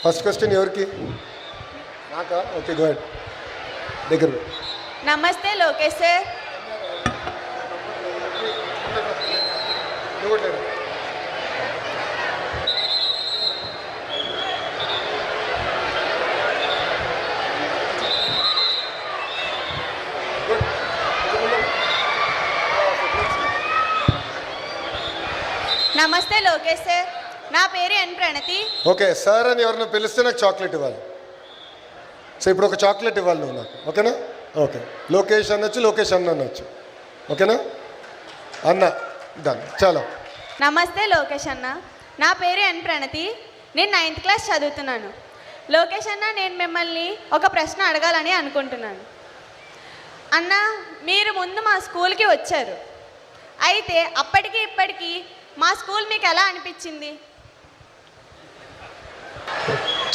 First question ఎవరికి? నాకా? Okay, go head. దగ్గర నమస్తే లోకేష్ సార్. నమస్తే లోకేష్ సార్, నా పేరు ఎన్ ప్రణతి. ఓకే సార్ అని ఎవరినో పిలిస్తే నాకు చాక్లెట్ ఇవ్వాలి. సో ఇప్పుడు ఒక చాక్లెట్ ఇవ్వాలి నువ్వు నాకు, ఓకేనా? ఓకే, లోకేష్ అనొచ్చు, లోకేష్ అన్న అనొచ్చు, ఓకేనా? అన్న దాన్ని చాలా. నమస్తే లోకేష్ అన్న, నా పేరు ఎన్ ప్రణతి. నేను 9th క్లాస్ చదువుతున్నాను. లోకేష్ అన్న, నేను మిమ్మల్ని ఒక ప్రశ్న అడగాలని అనుకుంటున్నాను. అన్న, మీరు ముందు మా స్కూల్కి వచ్చారు. అయితే అప్పటికి ఇప్పటికీ మా స్కూల్ మీకు ఎలా అనిపించింది?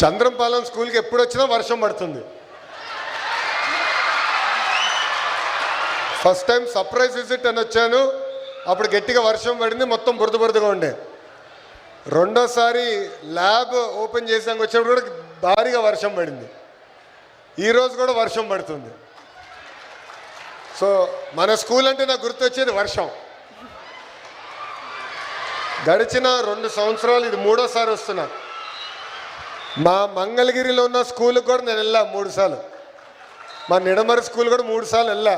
చంద్రంపాలెం స్కూల్కి ఎప్పుడు వచ్చినా వర్షం పడుతుంది. ఫస్ట్ టైం సర్ప్రైజ్ విజిట్ అని వచ్చాను, అప్పుడు గట్టిగా వర్షం పడింది, మొత్తం బురద బురదగా ఉండే. రెండోసారి ల్యాబ్ ఓపెన్ చేసాక వచ్చేప్పుడు కూడా భారీగా వర్షం పడింది. ఈరోజు కూడా వర్షం పడుతుంది. సో మన స్కూల్ అంటే నాకు గుర్తొచ్చేది వర్షం. గడిచిన 2 సంవత్సరాలు, ఇది 3వ సారి వస్తున్నా. మా మంగళగిరిలో ఉన్న స్కూల్కి కూడా నేను వెళ్ళా 3 సార్లు. మా నిడమరి స్కూల్ కూడా 3 సార్లు వెళ్ళా.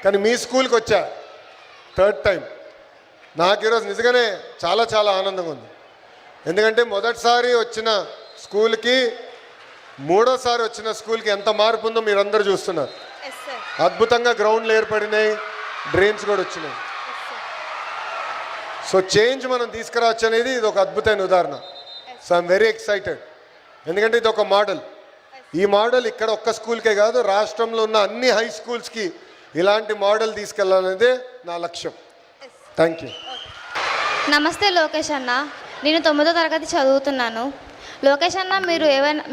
కానీ మీ స్కూల్కి వచ్చా 3rd టైం. నాకు ఈరోజు నిజంగానే చాలా చాలా ఆనందంగా ఉంది. ఎందుకంటే మొదటిసారి వచ్చిన స్కూల్కి 3వసారి వచ్చిన స్కూల్కి ఎంత మార్పు ఉందో మీరందరూ చూస్తున్నారు. అద్భుతంగా గ్రౌండ్లు ఏర్పడినాయి, డ్రైన్స్ కూడా వచ్చినాయి. సో చేంజ్ మనం తీసుకురావచ్చు అనేది ఇది ఒక అద్భుతమైన ఉదాహరణ. So I'm very excited. ఎందుకంటే ఇది ఒక మోడల్. ఈ మోడల్ ఇక్కడ ఒక్క స్కూల్కే కాదు, రాష్ట్రంలో ఉన్న అన్ని హై స్కూల్స్కి ఇలాంటి మోడల్ తీసుకెళ్లాలనేదే నా లక్ష్యం. Thank you. నమస్తే లోకేష్ అన్న, నేను 9వ తరగతి చదువుతున్నాను. లోకేష్ అన్న,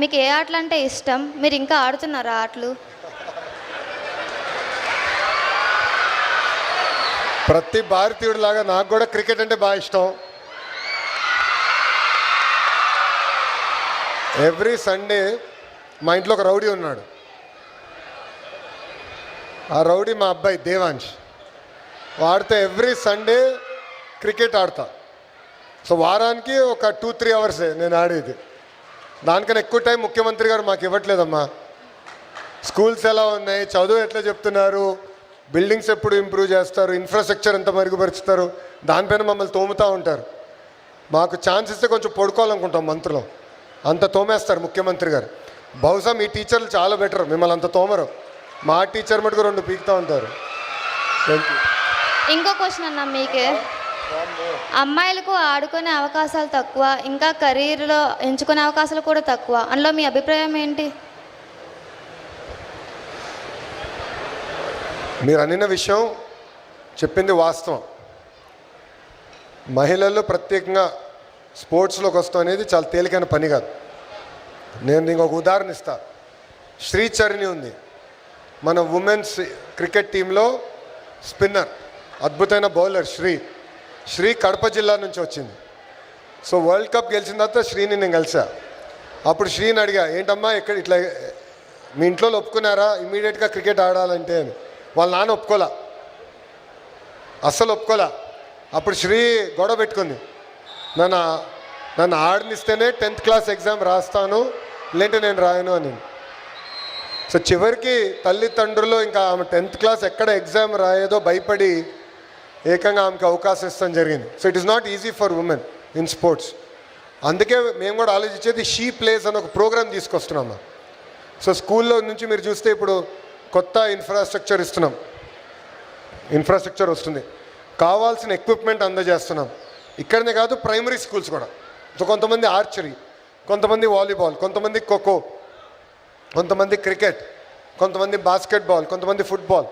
మీకు ఏ ఆటలు అంటే ఇష్టం? మీరు ఇంకా ఆడుతున్నారా ఆటలు? ప్రతి భారతీయుడు లాగా నాకు కూడా క్రికెట్ అంటే బాగా ఇష్టం. ఎవ్రీ సండే మా ఇంట్లో ఒక రౌడీ ఉన్నాడు. ఆ రౌడీ మా అబ్బాయి దేవాంశ్. వాడితో ఎవ్రీ సండే క్రికెట్ ఆడతా. సో వారానికి ఒక 2-3 అవర్సే నేను ఆడేది. దానికన్నా ఎక్కువ టైం ముఖ్యమంత్రి గారు మాకు ఇవ్వట్లేదమ్మా. స్కూల్స్ ఎలా ఉన్నాయి, చదువు ఎట్లా చెప్తున్నారు, బిల్డింగ్స్ ఎప్పుడు ఇంప్రూవ్ చేస్తారు, ఇన్ఫ్రాస్ట్రక్చర్ ఎంత మెరుగుపరుచుతారు, దానిపైన మమ్మల్ని తోముతూ ఉంటారు. మాకు ఛాన్స్ ఇస్తే కొంచెం పడుకోవాలనుకుంటాం మంత్రులు, అంత తోమేస్తారు ముఖ్యమంత్రి గారు. బహుశా మీ టీచర్లు చాలా బెటర్, మిమ్మల్ని అంత తోమరు. మా టీచర్ మటుకు 2 పీకుతూ ఉంటారు. Thank you. ఇంకో క్వశ్చన్ అన్న, మీకే అమ్మాయిలకు ఆడుకునే అవకాశాలు తక్కువ, ఇంకా కెరీర్లో ఎంచుకునే అవకాశాలు కూడా తక్కువ. అందులో మీ అభిప్రాయం ఏంటి? మీరు అనిన విషయం చెప్పింది వాస్తవం. మహిళలు ప్రత్యేకంగా స్పోర్ట్స్లోకి వస్తాం అనేది చాలా తేలికైన పని కాదు. నేను ఇంకొక ఉదాహరణ ఇస్తా. శ్రీచరణి ఉంది, మన ఉమెన్స్ క్రికెట్ టీంలో స్పిన్నర్, అద్భుతమైన బౌలర్. శ్రీ కడప జిల్లా నుంచి వచ్చింది. సో వరల్డ్ కప్ గెలిచిన తర్వాత శ్రీని నేను కలిసా. అప్పుడు శ్రీని అడిగా, ఏంటమ్మా ఇక్కడ ఇట్లా మీ ఇంట్లో ఒప్పుకున్నారా ఇమీడియట్గా క్రికెట్ ఆడాలంటే అని. వాళ్ళ నాన్న ఒప్పుకోలా, అస్సలు ఒప్పుకోలా. అప్పుడు శ్రీ గొడవ పెట్టుకుంది, నన్ను ఆడనిస్తేనే 10th క్లాస్ ఎగ్జామ్ రాస్తాను, లేదంటే నేను రాయను అని. సో చివరికి తల్లిదండ్రులు ఇంకా ఆమె 10th క్లాస్ ఎక్కడ ఎగ్జామ్ రాయేదో భయపడి ఏకంగా ఆమెకు అవకాశం ఇస్తాం జరిగింది. So it is not easy for women in sports. అందుకే మేము కూడా ఆలోచించేది షీ ప్లేస్ అని ఒక ప్రోగ్రామ్ తీసుకొస్తున్నాము. సో స్కూల్లో నుంచి మీరు చూస్తే ఇప్పుడు కొత్త ఇన్ఫ్రాస్ట్రక్చర్ ఇస్తున్నాం, ఇన్ఫ్రాస్ట్రక్చర్ వస్తుంది, కావాల్సిన ఎక్విప్మెంట్ అందజేస్తున్నాం. ఇక్కడనే కాదు, ప్రైమరీ స్కూల్స్ కూడా. సో కొంతమంది ఆర్చరీ, కొంతమంది వాలీబాల్, కొంతమంది ఖోఖో, కొంతమంది క్రికెట్, కొంతమంది బాస్కెట్బాల్, కొంతమంది ఫుట్బాల్.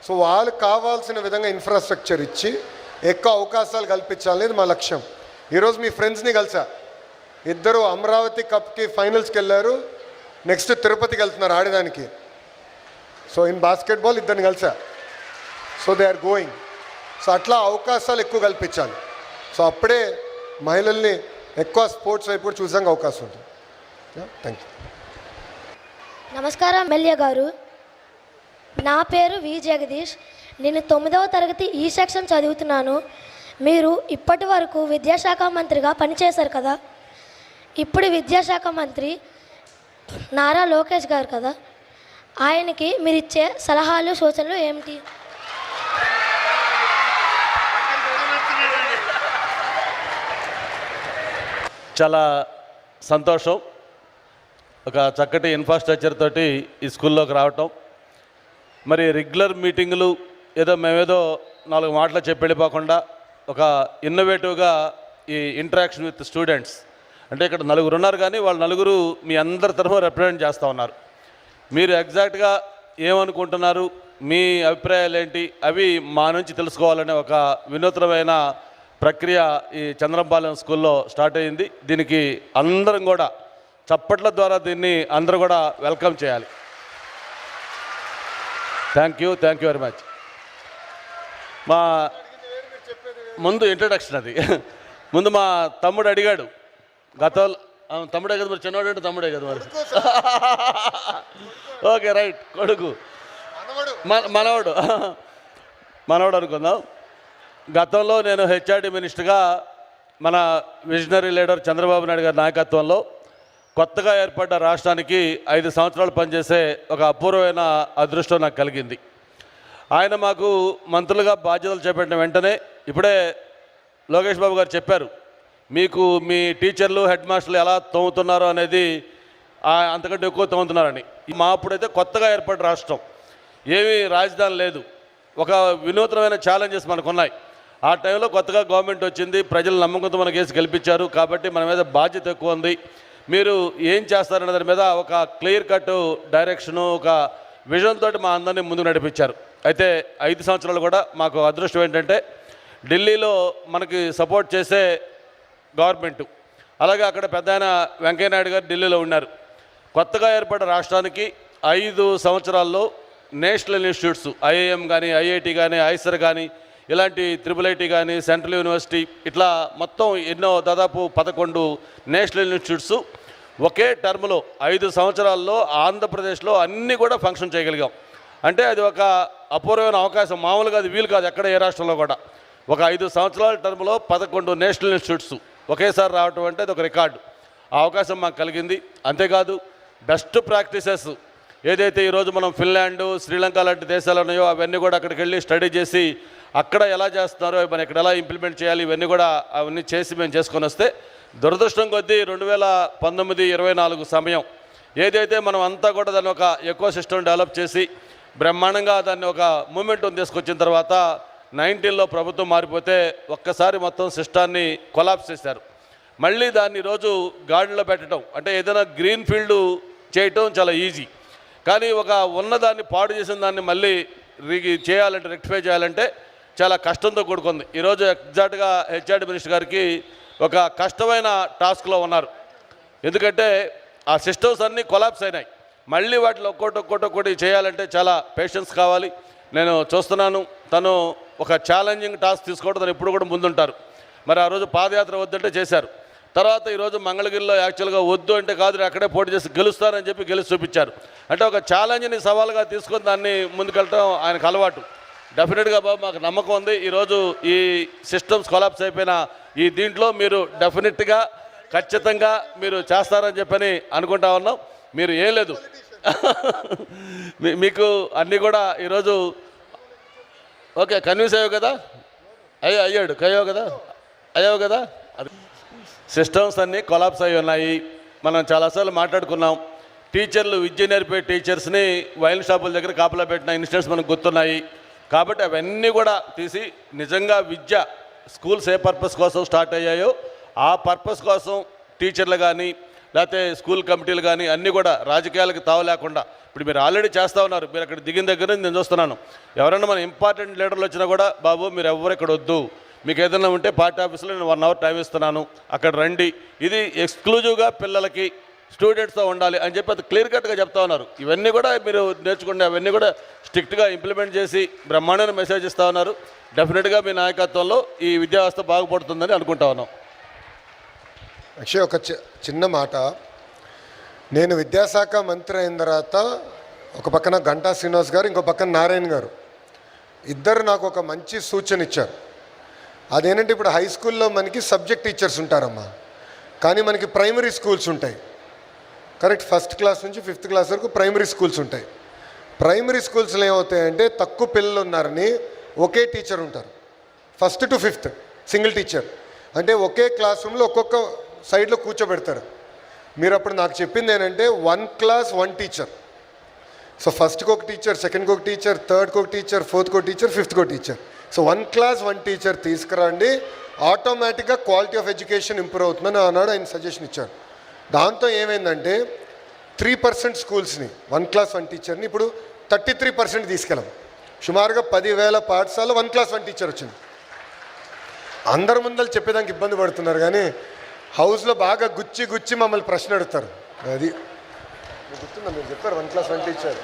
సో వాళ్ళకి కావాల్సిన విధంగా ఇన్ఫ్రాస్ట్రక్చర్ ఇచ్చి ఎక్కువ అవకాశాలు కల్పించాలనేది మా లక్ష్యం. ఈరోజు మీ ఫ్రెండ్స్ని కలిసా, ఇద్దరు అమరావతి కప్కి ఫైనల్స్కి వెళ్ళారు, నెక్స్ట్ తిరుపతికి వెళ్తున్నారు ఆడడానికి. సో ఇన్ బాస్కెట్బాల్ ఇద్దరిని కలిసా. So they are going. So అట్లా అవకాశాలు ఎక్కువ కల్పించాలి. సో అప్పుడే మహిళల్ని ఎక్కువ స్పోర్ట్స్ వైపు చూసాక అవకాశం ఉంటుంది. Thank you. నమస్కారం ఎమ్మెల్యే గారు, నా పేరు వి జగదీష్. నేను 9వ తరగతి ఈ సెక్షన్ చదువుతున్నాను. మీరు ఇప్పటి వరకు విద్యాశాఖ మంత్రిగా పనిచేశారు కదా. ఇప్పుడు విద్యాశాఖ మంత్రి నారా లోకేష్ గారు కదా, ఆయనకి మీరు ఇచ్చే సలహాలు సూచనలు ఏమిటి? చాలా సంతోషం, ఒక చక్కటి ఇన్ఫ్రాస్ట్రక్చర్ తోటి ఈ స్కూల్లోకి రావటం. మరి రెగ్యులర్ మీటింగులు మేమేదో 4 మాటలు చెప్పి వెళ్ళిపోకుండా ఒక ఇన్నోవేటివ్గా ఈ ఇంటరాక్షన్ విత్ స్టూడెంట్స్, అంటే ఇక్కడ 4 ఉన్నారు కానీ వాళ్ళు 4 మీ అందరి తరఫున రిప్రజెంట్ చేస్తూ ఉన్నారు. మీరు ఎగ్జాక్ట్గా ఏమనుకుంటున్నారు, మీ అభిప్రాయాలు ఏంటి, అవి మా నుంచి తెలుసుకోవాలనే ఒక వినూత్నమైన ప్రక్రియ ఈ చంద్రంపాలెం స్కూల్లో స్టార్ట్ అయ్యింది. దీనికి అందరం కూడా చప్పట్ల ద్వారా దీన్ని అందరూ కూడా వెల్కమ్ చేయాలి. Thank you very much. మా ముందు ఇంట్రడక్షన్ అది ముందు మా తమ్ముడు అడిగాడు గతంలో, తమ్ముడే కదా మరి, చిన్నవాడు అంటే తమ్ముడే కదా మరి. ఓకే రైట్, కొడుకు మనవడు అనుకుందాం. గతంలో నేను హెచ్ఆర్డి మినిస్టర్గా మన విజనరీ లీడర్ చంద్రబాబు నాయుడు గారి నాయకత్వంలో కొత్తగా ఏర్పడ్డ రాష్ట్రానికి 5 సంవత్సరాలు పనిచేసే ఒక అపూర్వమైన అదృష్టం నాకు కలిగింది. ఆయన మాకు మంత్రులుగా బాధ్యతలు చేపట్టిన వెంటనే ఇప్పుడే లోకేష్ బాబు గారు చెప్పారు, మీకు మీ టీచర్లు హెడ్ మాస్టర్లు ఎలా తోముతున్నారో అనేది అంతకంటే ఎక్కువ తోముతున్నారని. మా అప్పుడైతే కొత్తగా ఏర్పడ్డ రాష్ట్రం, ఏమీ రాజధాని లేదు, ఒక వినూత్నమైన ఛాలెంజెస్ మనకు ఉన్నాయి. ఆ టైంలో కొత్తగా గవర్నమెంట్ వచ్చింది, ప్రజల నమ్మకంతో మనకు వేసి గెలిపించారు, కాబట్టి మన మీద బాధ్యత ఎక్కువ ఉంది. మీరు ఏం చేస్తారనే దాని మీద ఒక క్లియర్ కట్ డైరెక్షను, ఒక విజన్ తోటి మా అందరినీ ముందుకు నడిపించారు. అయితే 5 సంవత్సరాలు కూడా మాకు అదృష్టం ఏంటంటే ఢిల్లీలో మనకి సపోర్ట్ చేసే గవర్నమెంటు, అలాగే అక్కడ పెద్ద ఆయన వెంకయ్యనాయుడు గారు ఢిల్లీలో ఉన్నారు. కొత్తగా ఏర్పడ్డ రాష్ట్రానికి 5 సంవత్సరాల్లో నేషనల్ ఇన్స్టిట్యూట్స్, ఐఐఎం కానీ, ఐఐటి కానీ, ఐసర్ కానీ, ఇలాంటి IIIT కానీ, సెంట్రల్ యూనివర్సిటీ, ఇట్లా మొత్తం ఎన్నో దాదాపు 11 నేషనల్ ఇన్స్టిట్యూట్స్ ఒకే టర్మ్లో 5 సంవత్సరాల్లో ఆంధ్రప్రదేశ్లో అన్నీ కూడా ఫంక్షన్ చేయగలిగాం. అంటే అది ఒక అపూర్వమైన అవకాశం, మామూలుగా అది వీలు కాదు ఎక్కడ ఏ రాష్ట్రంలో కూడా. ఒక 5 సంవత్సరాల టర్మ్లో 11 నేషనల్ ఇన్స్టిట్యూట్స్ ఒకేసారి రావటం అంటే అది ఒక రికార్డు. ఆ అవకాశం మాకు కలిగింది. అంతేకాదు బెస్ట్ ప్రాక్టీసెస్ ఏదైతే ఈరోజు మనం ఫిన్లాండ్, శ్రీలంక లాంటి దేశాలు ఉన్నాయో అవన్నీ కూడా అక్కడికి వెళ్ళి స్టడీ చేసి అక్కడ ఎలా చేస్తున్నారో మనం ఇక్కడ ఎలా ఇంప్లిమెంట్ చేయాలి ఇవన్నీ కూడా అవన్నీ చేసి మేము చేసుకొని వస్తే, దురదృష్టం కొద్దీ 2019-24 సమయం ఏదైతే మనం అంతా కూడా దాన్ని ఒక ఎకో సిస్టమ్ డెవలప్ చేసి బ్రహ్మాండంగా దాన్ని ఒక మూమెంటం తీసుకొచ్చిన తర్వాత 19లో ప్రభుత్వం మారిపోతే ఒక్కసారి మొత్తం సిస్టాన్ని కొలాప్స్ చేశారు. మళ్ళీ దాన్ని ఈరోజు గాడిలో పెట్టడం అంటే ఏదైనా గ్రీన్ ఫీల్డ్ చేయటం చాలా ఈజీ, కానీ ఒక ఉన్నదాన్ని పాడు చేసిన దాన్ని మళ్ళీ చేయాలంటే, రెక్టిఫై చేయాలంటే చాలా కష్టంతో కూడుకుంది. ఈరోజు ఎగ్జాక్ట్గా హెచ్ఆర్డి మినిస్టర్ గారికి ఒక కష్టమైన టాస్క్లో ఉన్నారు. ఎందుకంటే ఆ సిస్టమ్స్ అన్నీ కొలాప్స్ అయినాయి. మళ్ళీ వాటిలో ఒక్కొక్కటి చేయాలంటే చాలా పేషెన్స్ కావాలి. నేను చూస్తున్నాను తను ఒక ఛాలెంజింగ్ టాస్క్ తీసుకోవడం, తను ఇప్పుడు కూడా ముందుంటారు. మరి ఆ రోజు పాదయాత్ర వద్దంటే చేశారు. తర్వాత ఈరోజు మంగళగిరిలో యాక్చువల్గా వద్దు అంటే కాదు అక్కడే పోటీ చేసి గెలుస్తారని చెప్పి గెలిచి చూపించారు. అంటే ఒక ఛాలెంజ్ని సవాల్గా తీసుకొని దాన్ని ముందుకెళ్ళటం ఆయనకు అలవాటు. డెఫినెట్గా బాబు మాకు నమ్మకం ఉంది, ఈరోజు ఈ సిస్టమ్స్ కొలాప్స్ అయిపోయిన ఈ దీంట్లో మీరు డెఫినెట్గా ఖచ్చితంగా మీరు చేస్తారని చెప్పని అనుకుంటా ఉన్నాం. మీరు ఏం లేదు మీకు అన్నీ కూడా ఈరోజు ఓకే కన్విన్స్ అయ్యావు కదా, అయ్యావు కదా అది సిస్టమ్స్ అన్నీ కొలాప్స్ అయి ఉన్నాయి. మనం చాలాసార్లు మాట్లాడుకున్నాం. టీచర్లు విద్య నేర్పే టీచర్స్ని వైన్ షాపుల దగ్గర కాపలా పెట్టిన ఇన్సిడెంట్స్ మనకు గుర్తున్నాయి. కాబట్టి అవన్నీ కూడా తీసి నిజంగా విద్య స్కూల్స్ ఏ పర్పస్ కోసం స్టార్ట్ అయ్యాయో ఆ పర్పస్ కోసం టీచర్లు కానీ లేకపోతే స్కూల్ కమిటీలు కానీ అన్నీ కూడా రాజకీయాలకు తావలేకుండా ఇప్పుడు మీరు ఆల్రెడీ చేస్తూ ఉన్నారు. మీరు అక్కడ దిగిన దగ్గర నుంచి నేను చూస్తున్నాను, ఎవరైనా మన ఇంపార్టెంట్ లీడర్లు వచ్చినా కూడా బాబు మీరు ఎవరు ఇక్కడ వద్దు, మీకు ఏదైనా ఉంటే పార్టీ ఆఫీస్లో నేను 1 అవర్ టైం ఇస్తున్నాను, అక్కడ రండి, ఇది ఎక్స్క్లూజివ్గా పిల్లలకి స్టూడెంట్స్తో ఉండాలి అని చెప్పి అది క్లియర్ కట్గా చెప్తా ఉన్నారు. ఇవన్నీ కూడా మీరు నేర్చుకుంటే అవన్నీ కూడా స్ట్రిక్ట్గా ఇంప్లిమెంట్ చేసి బ్రహ్మాండమైన మెసేజ్ ఇస్తూ ఉన్నారు. డెఫినెట్గా మీ నాయకత్వంలో ఈ విద్యా వ్యవస్థ బాగుపడుతుందని అనుకుంటా ఉన్నాం. అక్షయ్ ఒక చిన్న మాట, నేను విద్యాశాఖ మంత్రి అయిన తర్వాత ఒక పక్కన గంటా శ్రీనివాస్ గారు, ఇంకో పక్కన నారాయణ గారు ఇద్దరు నాకు ఒక మంచి సూచన ఇచ్చారు. అదేంటంటే ఇప్పుడు హై స్కూల్లో మనకి సబ్జెక్ట్ టీచర్స్ ఉంటారమ్మా, కానీ మనకి ప్రైమరీ స్కూల్స్ ఉంటాయి. కరెక్ట్, 1st క్లాస్ నుంచి 5th క్లాస్ వరకు ప్రైమరీ స్కూల్స్ ఉంటాయి. ప్రైమరీ స్కూల్స్లో ఏమవుతాయంటే తక్కువ పిల్లలు ఉన్నారని ఒకే టీచర్ ఉంటారు. 1st to 5th single teacher, అంటే ఒకే క్లాస్ రూమ్లో ఒక్కొక్క సైడ్లో కూర్చోబెడతారు. మీరు అప్పుడు నాకు చెప్పింది ఏంటంటే 1 class 1 టీచర్. సో 1st ఒక టీచర్, 2nd ఒక టీచర్, 3rd ఒక టీచర్, 4th ఒక టీచర్, 5th ఒక టీచర్. సో 1 class 1 టీచర్ తీసుకురండి, ఆటోమేటిక్గా క్వాలిటీ ఆఫ్ ఎడ్యుకేషన్ ఇంప్రూవ్ అవుతుందని ఆనాడు ఆయన సజెషన్ ఇచ్చారు. దాంతో ఏమైందంటే 3% స్కూల్స్ని 1 class 1 టీచర్ని ఇప్పుడు 33% తీసుకెళ్ళాం. సుమారుగా 10,000 పాఠశాల 1 class 1 టీచర్ వచ్చింది. అందరి ముందర చెప్పేదానికి ఇబ్బంది పడుతున్నారు, కానీ హౌస్లో బాగా గుచ్చి మమ్మల్ని ప్రశ్న అడుగుతారు. అది గుర్తుందా, మీరు చెప్పారు 1 class 1 టీచర్.